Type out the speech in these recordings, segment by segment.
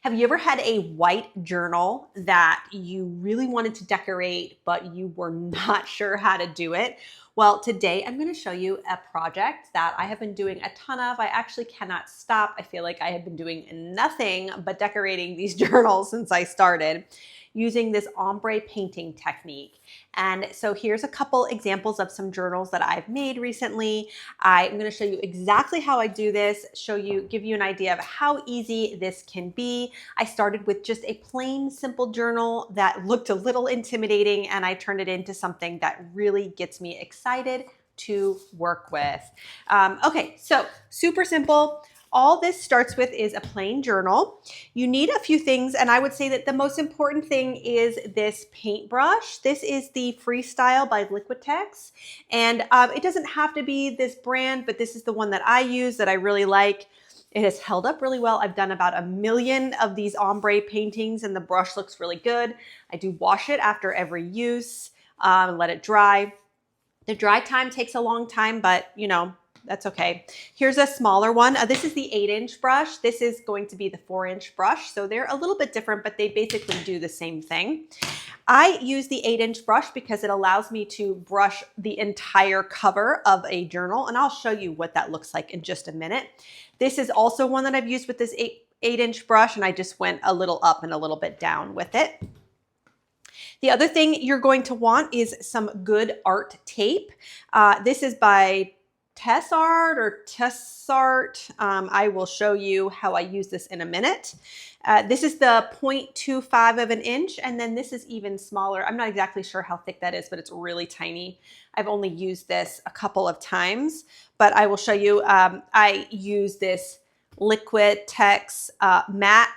Have you ever had a white journal that you really wanted to decorate, but you were not sure how to do it? Well, today I'm going to show you a project that I have been doing a ton of. I actually cannot stop. I feel like I have been doing nothing but decorating these journals since I started using this ombre painting technique. And so here's a couple examples of some journals that I've made recently. I'm going to show you exactly how I do this, give you an idea of how easy this can be. I started with just a plain, simple journal that looked a little intimidating, and I turned it into something that really gets me excited to work with. Okay, so super simple. All this starts with is a plain journal. You need a few things, and I would say that the most important thing is this paintbrush. This is the Freestyle by Liquitex, and it doesn't have to be this brand, but this is the one that I use that I really like. It has held up really well. I've done about 1 million of these ombre paintings, and the brush looks really good. I do wash it after every use, let it dry. The dry time takes a long time, but you know, that's okay. Here's a smaller one. This is the 8-inch brush. This is going to be the 4-inch brush. So they're a little bit different, but they basically do the same thing. I use the 8-inch brush because it allows me to brush the entire cover of a journal, and I'll show you what that looks like in just a minute. This is also one that I've used with this 8-inch brush, and I just went a little up and a little bit down with it. The other thing you're going to want is some good art tape. This is by Etchr or Tessart. I will show you how I use this in a minute. This is the 0.25 of an inch, and then this is even smaller. I'm not exactly sure how thick that is, but it's really tiny. I've only used this a couple of times, but I will show you. I use this Liquitex matte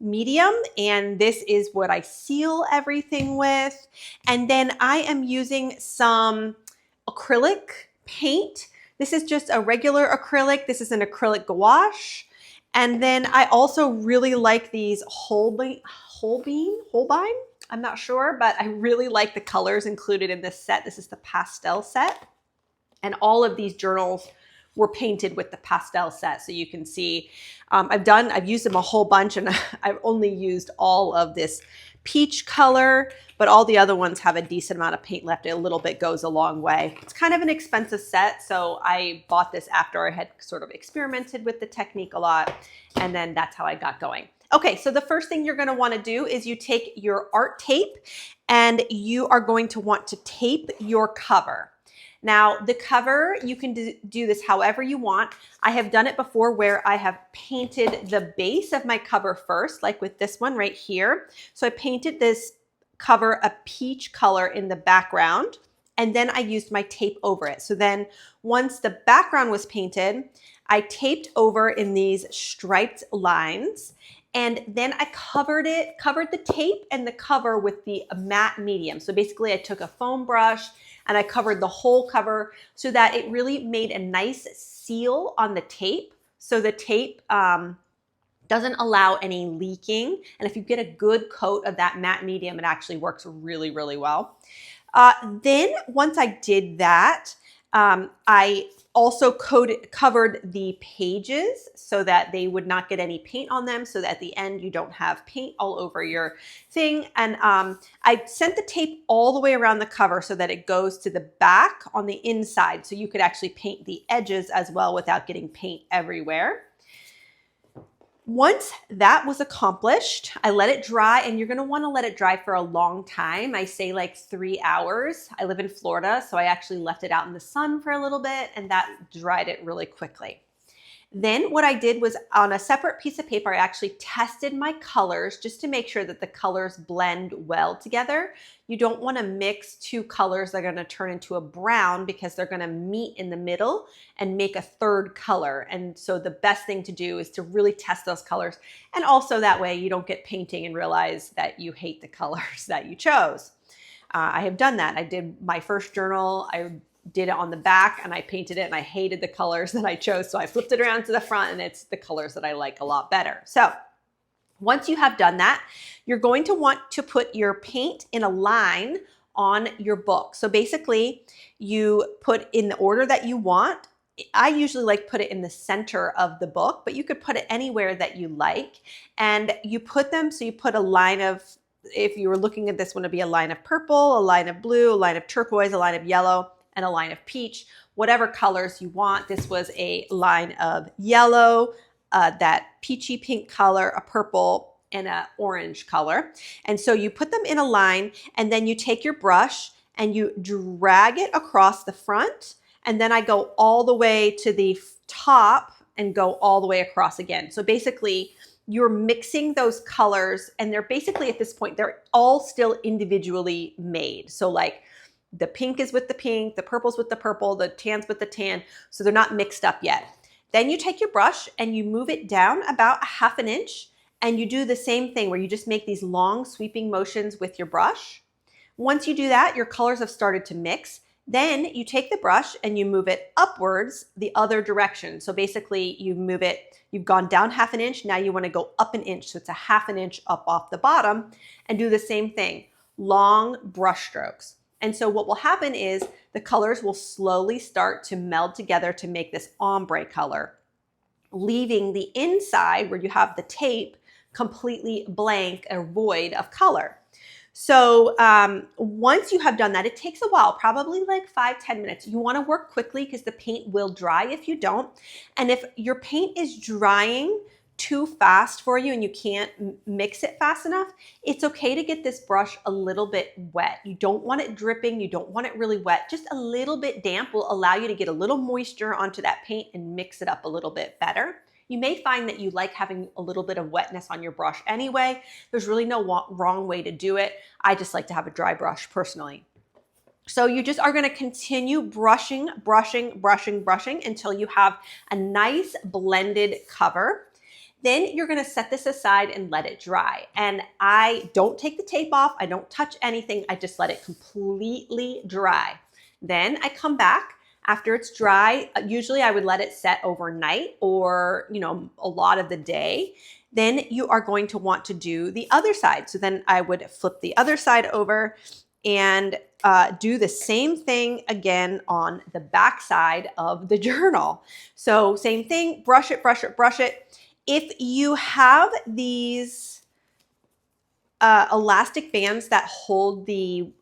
medium, and this is what I seal everything with. And then I am using some acrylic paint. This is just a regular acrylic. This is an acrylic gouache. And then I also really like these Holbein. I'm not sure, but I really like the colors included in this set. This is the pastel set. And all of these journals were painted with the pastel set. So you can see, I've used them a whole bunch, and I've only used all of this peach color, but all the other ones have a decent amount of paint left. A little bit goes a long way. It's kind of an expensive set, so I bought this after I had sort of experimented with the technique a lot, and then that's how I got going. Okay, so the first thing you're going to want to do is you take your art tape, and you are going to want to tape your cover. Now, the cover, you can do this however you want. I have done it before where I have painted the base of my cover first, like with this one right here. So I painted this cover a peach color in the background, and then I used my tape over it. So then once the background was painted, I taped over in these striped lines, and then I covered the tape and the cover with the matte medium. So basically I took a foam brush and I covered the whole cover so that it really made a nice seal on the tape. So the tape doesn't allow any leaking. And if you get a good coat of that matte medium, it actually works really, really well. Then once I did that, I also covered the pages so that they would not get any paint on them, so that at the end you don't have paint all over your thing. And I sent the tape all the way around the cover so that it goes to the back on the inside, so you could actually paint the edges as well without getting paint everywhere. Once that was accomplished, I let it dry, and you're going to want to let it dry for a long time. I say like 3 hours. I live in Florida, so I actually left it out in the sun for a little bit, and that dried it really quickly. Then what I did was, on a separate piece of paper, I actually tested my colors just to make sure that the colors blend well together. You don't want to mix two colors that are going to turn into a brown, because they're going to meet in the middle and make a third color. And so the best thing to do is to really test those colors. And also that way you don't get painting and realize that you hate the colors that you chose. I have done that. I did my first journal. I did it on the back and I painted it and I hated the colors that I chose. So I flipped it around to the front, and it's the colors that I like a lot better. So once you have done that, you're going to want to put your paint in a line on your book. So basically you put in the order that you want I usually like put it in the center of the book, but you could put it anywhere that you like. And you put them, so you put a line of, if you were looking at this one, it'd be a line of purple, a line of blue, a line of turquoise, a line of yellow, and a line of peach, whatever colors you want. This was a line of yellow, that peachy pink color, a purple, and an orange color. And so you put them in a line, and then you take your brush and you drag it across the front. And then I go all the way to the top and go all the way across again. So basically you're mixing those colors, and they're basically at this point, they're all still individually made. So like the pink is with the pink, the purple's with the purple, the tan's with the tan. So they're not mixed up yet. Then you take your brush and you move it down about 1/2 inch, and you do the same thing where you just make these long sweeping motions with your brush. Once you do that, your colors have started to mix. Then you take the brush and you move it upwards the other direction. So basically you move it, you've gone down 1/2 inch, now you want to go up 1 inch. So it's 1/2 inch up off the bottom, and do the same thing, long brush strokes. And so what will happen is the colors will slowly start to meld together to make this ombre color, leaving the inside where you have the tape completely blank or void of color. So once you have done that, it takes a while, probably like 5-10 minutes. You want to work quickly because the paint will dry if you don't. And if your paint is drying too fast for you and you can't mix it fast enough, it's okay to get this brush a little bit wet. You don't want it dripping. You don't want it really wet. Just a little bit damp will allow you to get a little moisture onto that paint and mix it up a little bit better. You may find that you like having a little bit of wetness on your brush anyway. There's really no wrong way to do it. I just like to have a dry brush personally. So you just are going to continue brushing, brushing, brushing, brushing until you have a nice blended cover. Then you're going to set this aside and let it dry. And I don't take the tape off. I don't touch anything. I just let it completely dry. Then I come back after it's dry. Usually I would let it set overnight or, a lot of the day. Then you are going to want to do the other side. So then I would flip the other side over and do the same thing again on the back side of the journal. So same thing, brush it, brush it, brush it. If you have these elastic bands that hold the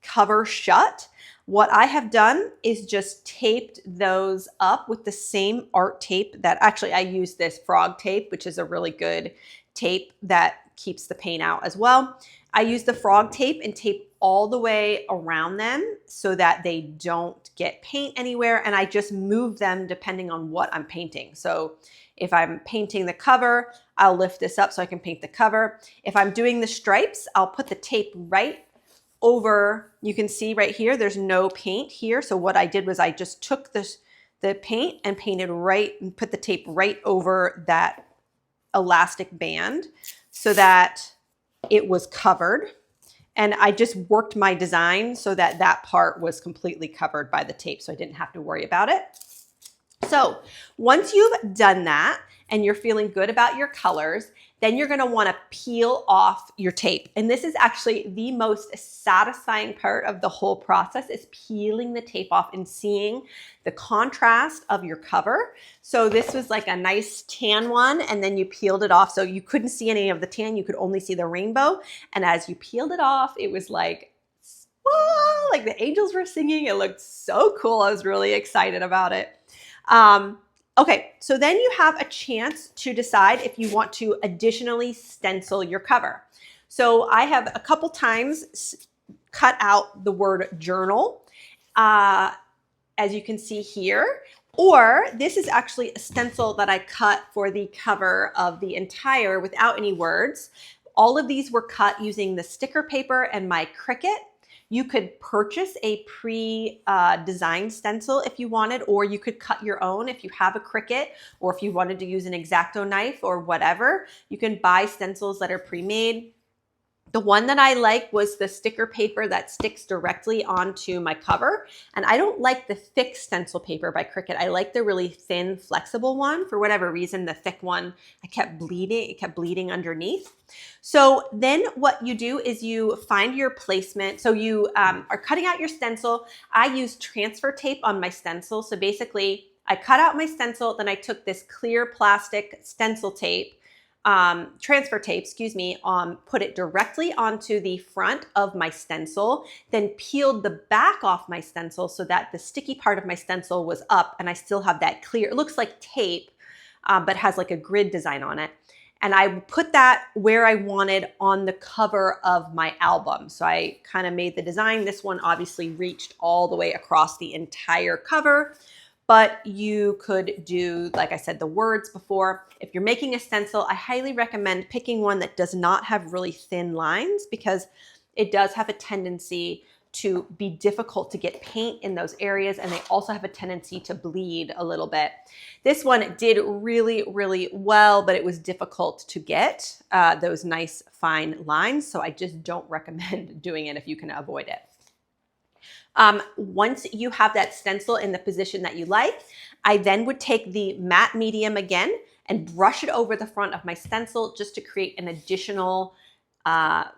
cover shut, what I have done is just taped those up with the same art tape that actually I use this frog tape, which is a really good tape that keeps the paint out as well. I use the frog tape and tape all the way around them so that they don't get paint anywhere, and I just move them depending on what I'm painting. So if I'm painting the cover, I'll lift this up so I can paint the cover. If I'm doing the stripes, I'll put the tape right over. You can see right here, there's no paint here. So what I did was I just took the paint and painted right and put the tape right over that elastic band so that it was covered. And I just worked my design so that that part was completely covered by the tape, so I didn't have to worry about it. So once you've done that and you're feeling good about your colors, then you're going to want to peel off your tape. And this is actually the most satisfying part of the whole process, is peeling the tape off and seeing the contrast of your cover. So this was like a nice tan one, and then you peeled it off. So you couldn't see any of the tan, you could only see the rainbow. And as you peeled it off, it was like, whoa, like the angels were singing. It looked so cool. I was really excited about it. Okay, so then you have a chance to decide if you want to additionally stencil your cover. So I have a couple times cut out the word journal, as you can see here, or this is actually a stencil that I cut for the cover of the entire without any words. All of these were cut using the sticker paper and my Cricut. You could purchase a pre-designed stencil if you wanted, or you could cut your own if you have a Cricut, or if you wanted to use an X-Acto knife or whatever. You can buy stencils that are pre-made. The one that I like was the sticker paper that sticks directly onto my cover. And I don't like the thick stencil paper by Cricut. I like the really thin, flexible one. For whatever reason, the thick one, it kept bleeding underneath. So then what you do is you find your placement. So you are cutting out your stencil. I use transfer tape on my stencil. So basically I cut out my stencil, then I took this clear plastic stencil tape, transfer tape, excuse me, put it directly onto the front of my stencil, then peeled the back off my stencil so that the sticky part of my stencil was up and I still have that clear, it looks like tape, but has like a grid design on it. And I put that where I wanted on the cover of my album. So I kind of made the design. This one obviously reached all the way across the entire cover, but you could do, like I said, the words before. If you're making a stencil, I highly recommend picking one that does not have really thin lines because it does have a tendency to be difficult to get paint in those areas, and they also have a tendency to bleed a little bit. This one did really, really well, but it was difficult to get those nice fine lines, so I just don't recommend doing it if you can avoid it. Once you have that stencil in the position that you like, I then would take the matte medium again and brush it over the front of my stencil just to create an additional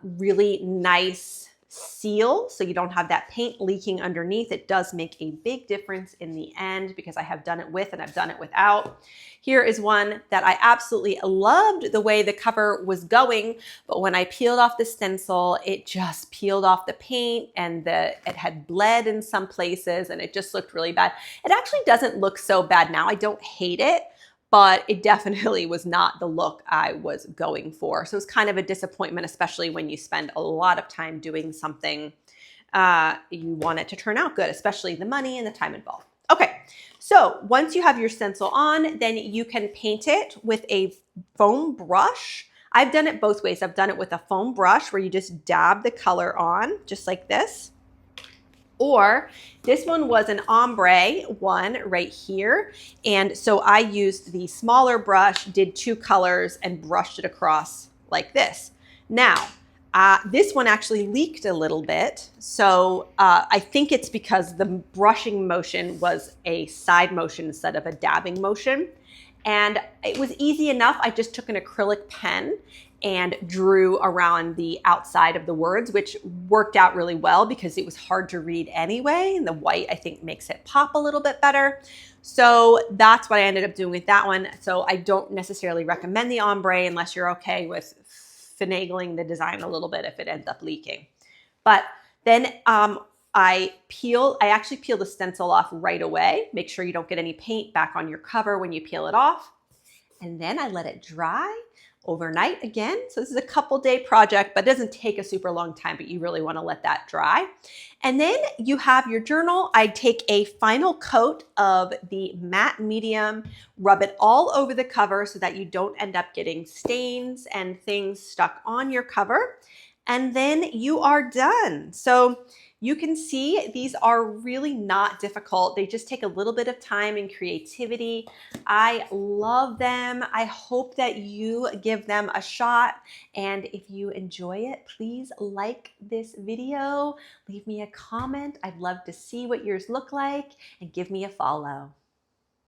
really nice seal so you don't have that paint leaking underneath. It does make a big difference in the end because I have done it with and I've done it without. Here is one that I absolutely loved the way the cover was going, but when I peeled off the stencil, it just peeled off the paint and it had bled in some places and it just looked really bad. It actually doesn't look so bad now. I don't hate it, but it definitely was not the look I was going for. So it's kind of a disappointment, especially when you spend a lot of time doing something. You want it to turn out good, especially the money and the time involved. Okay, so once you have your stencil on, then you can paint it with a foam brush. I've done it both ways. I've done it with a foam brush where you just dab the color on, just like this. Or this one was an ombre one right here. And so I used the smaller brush, did 2 colors and brushed it across like this. Now, this one actually leaked a little bit. So I think it's because the brushing motion was a side motion instead of a dabbing motion. And it was easy enough. I just took an acrylic pen and drew around the outside of the words, which worked out really well because it was hard to read anyway. And the white, I think, makes it pop a little bit better. So that's what I ended up doing with that one. So I don't necessarily recommend the ombre unless you're okay with finagling the design a little bit if it ends up leaking. But then I actually peel the stencil off right away. Make sure you don't get any paint back on your cover when you peel it off. And then I let it dry overnight again. So this is a couple-day project, but it doesn't take a super long time, but you really want to let that dry. And then you have your journal. I take a final coat of the matte medium, rub it all over the cover so that you don't end up getting stains and things stuck on your cover. And then you are done. So you can see these are really not difficult. They just take a little bit of time and creativity. I love them. I hope that you give them a shot. And if you enjoy it, please like this video, leave me a comment. I'd love to see what yours look like and give me a follow.